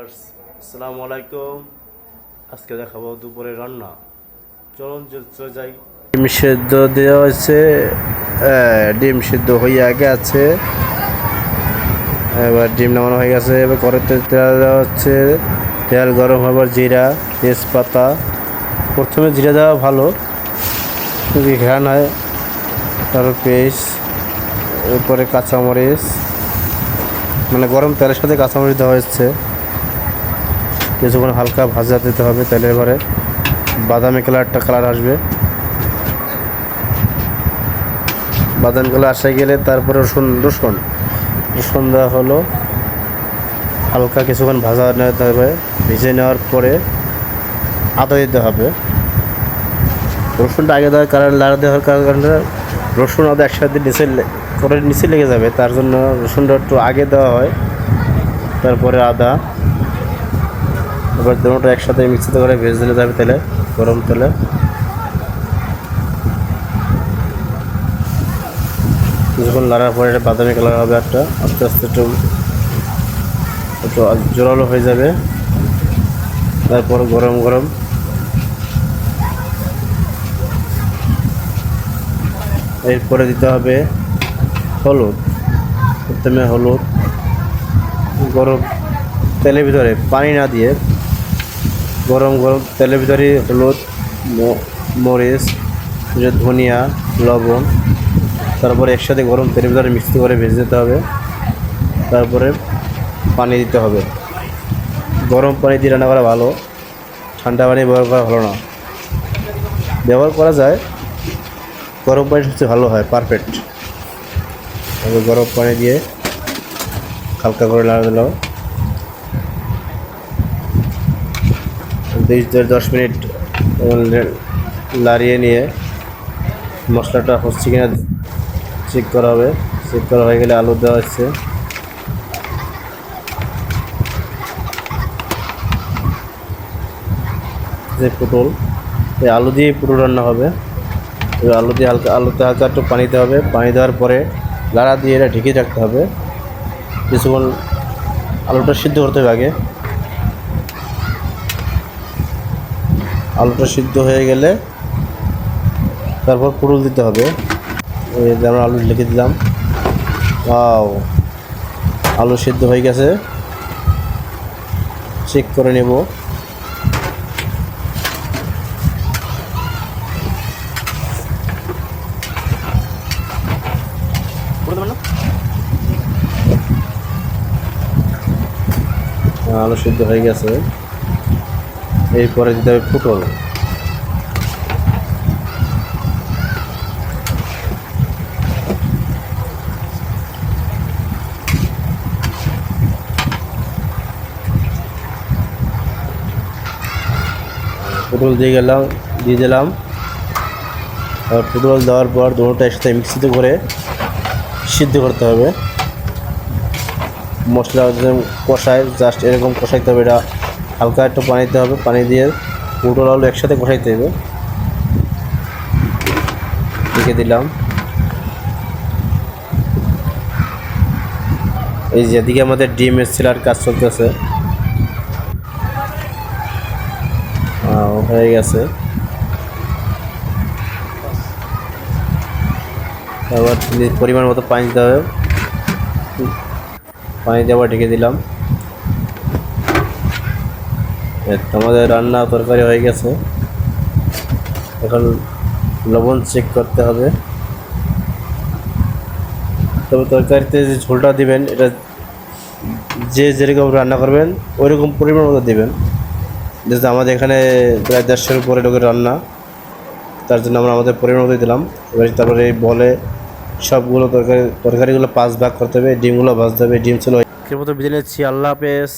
Viewers, আসসালামু আলাইকুম। আজকে দেখাবো দুপুরে রান্না। চলুন চলে যাই। ডিম সেদ্ধ দেওয়া হয়েছে, ডিম সেদ্ধ হয়ে আগে আছে। এবার ডিম নামানো হয়ে গেছে। এবার কড়াইতে তেল দেওয়া হচ্ছে। তেল গরম হবার জিরা, তেজপাতা। প্রথমে জিরা দেওয়া ভালো, যদি ঘ্রাণ হয়। তারপর পেঁয়াজ, এরপরে কাঁচামরিচ, মানে গরম তেলের সাথে কাঁচামরিচ দেওয়া হচ্ছে। কিছুক্ষণ হালকা ভাজা দিতে হবে তেলের পরে, বাদামি কালার আসবে। বাদামি কালার আসে গেলে তারপরে রসুন দেওয়া হলো। হালকা কিছুক্ষণ ভাজা নিতে হবে। ভেজে নেওয়ার পরে আদা দিতে হবে। রসুনটা আগে দেওয়ার কারণ লাড়া দেওয়ার কারণে রসুন আদা একসাথে নিচে লেগে যাবে, তার জন্য রসুনটা একটু আগে দেওয়া হয়, তারপরে আদা। এবার দুটোটা একসাথে মিক্সিতে করে ভেজে দিলে যাবে তেলে, গরম তেলে। কিছুক্ষণ লাড়ার পরে এটা বাদামি কালার হবে, একটা আস্তে আস্তে একটু জোরালো হয়ে যাবে। তারপর গরম এরপরে দিতে হবে হলুদ। প্রথমে হলুদ গরম তেলের ভিতরে, পানি না দিয়ে গরম তেলের ভিতরে হলুদ, মরিচ, ধনিয়া, লবণ, তারপরে একসাথে গরম তেলের ভিতরে মিক্স করে ভেজে দিতে হবে। তারপরে পানি দিতে হবে। গরম পানি দিয়ে রান্না করা ভালো, ঠান্ডা পানি ব্যবহার করা ভালো না। ব্যবহার করা যায়, গরম পানি সবচেয়ে ভালো হয়, পারফেক্ট। তবে গরম পানি দিয়ে হালকা করে নাড়া দিলাম। 10 মিনিট লাড়িয়ে নিয়ে মশলাটা হচ্ছে কিনা চেক করা হবে। চেক করা হয়ে গেলে আলু দেওয়া হচ্ছে। যে পটল, এই আলু দিয়ে পটল রান্না হবে। আলুতে হালকা একটু পানি দিতে হবে। পানি দেওয়ার পরে লাড়া দিয়ে এটা ঢেকে রাখতে হবে কিছুক্ষণ। আলুটা সিদ্ধ করতে হবে আগে। আলুটা সিদ্ধ হয়ে গেলে তারপর পটল দিতে হবে। এই যেমন আলু লিখে দিলাম। আলু সিদ্ধ হয়ে গেছে, চেক করে নেব। আলু সিদ্ধ হয়ে গেছে। এরপরে দিতে হবে পটল। পটল দিয়ে দিলাম। আর পটল দেওয়ার পর দুটোটা একসাথে মিক্সিতে করে সিদ্ধ করতে হবে। মশলা কষায় জাস্ট এরকম কষাইতে হবে। এটা হালকা একটু পানি দিতে হবে। পানি দিয়ে পটল আলু একসাথে কষাইতে হবে। রেখে দিলাম। এই যেদিকে আমাদের ডিম এসেছিলার কাজ চলতেছে, হয়ে গেছে। আবার পরিমাণ মতো পানি দিতে হবে। পানি দিয়ে আবার ঢেকে দিলাম। আমাদের রান্না তরকারি হয়ে গেছে। এখন লবণ চেক করতে হবে। তবে তরকারিতে যে ঝোলটা দিবেন, এটা যেরকম রান্না করবেন ওইরকম পরিমাণ মতো দেবেন। যেহেতু আমাদের এখানে প্রায় 150-এর উপরে লোকের রান্না, তার জন্য আমরা আমাদের পরিমাণ মতো দিলাম। এবার তারপরে বলে সবগুলো তরকারিগুলো 5 ভাগ করতে হবে। ডিমগুলো ভাজতে হবে। ডিম ছিল। বিদায় নিচ্ছি। আল্লাহ হাফেজ।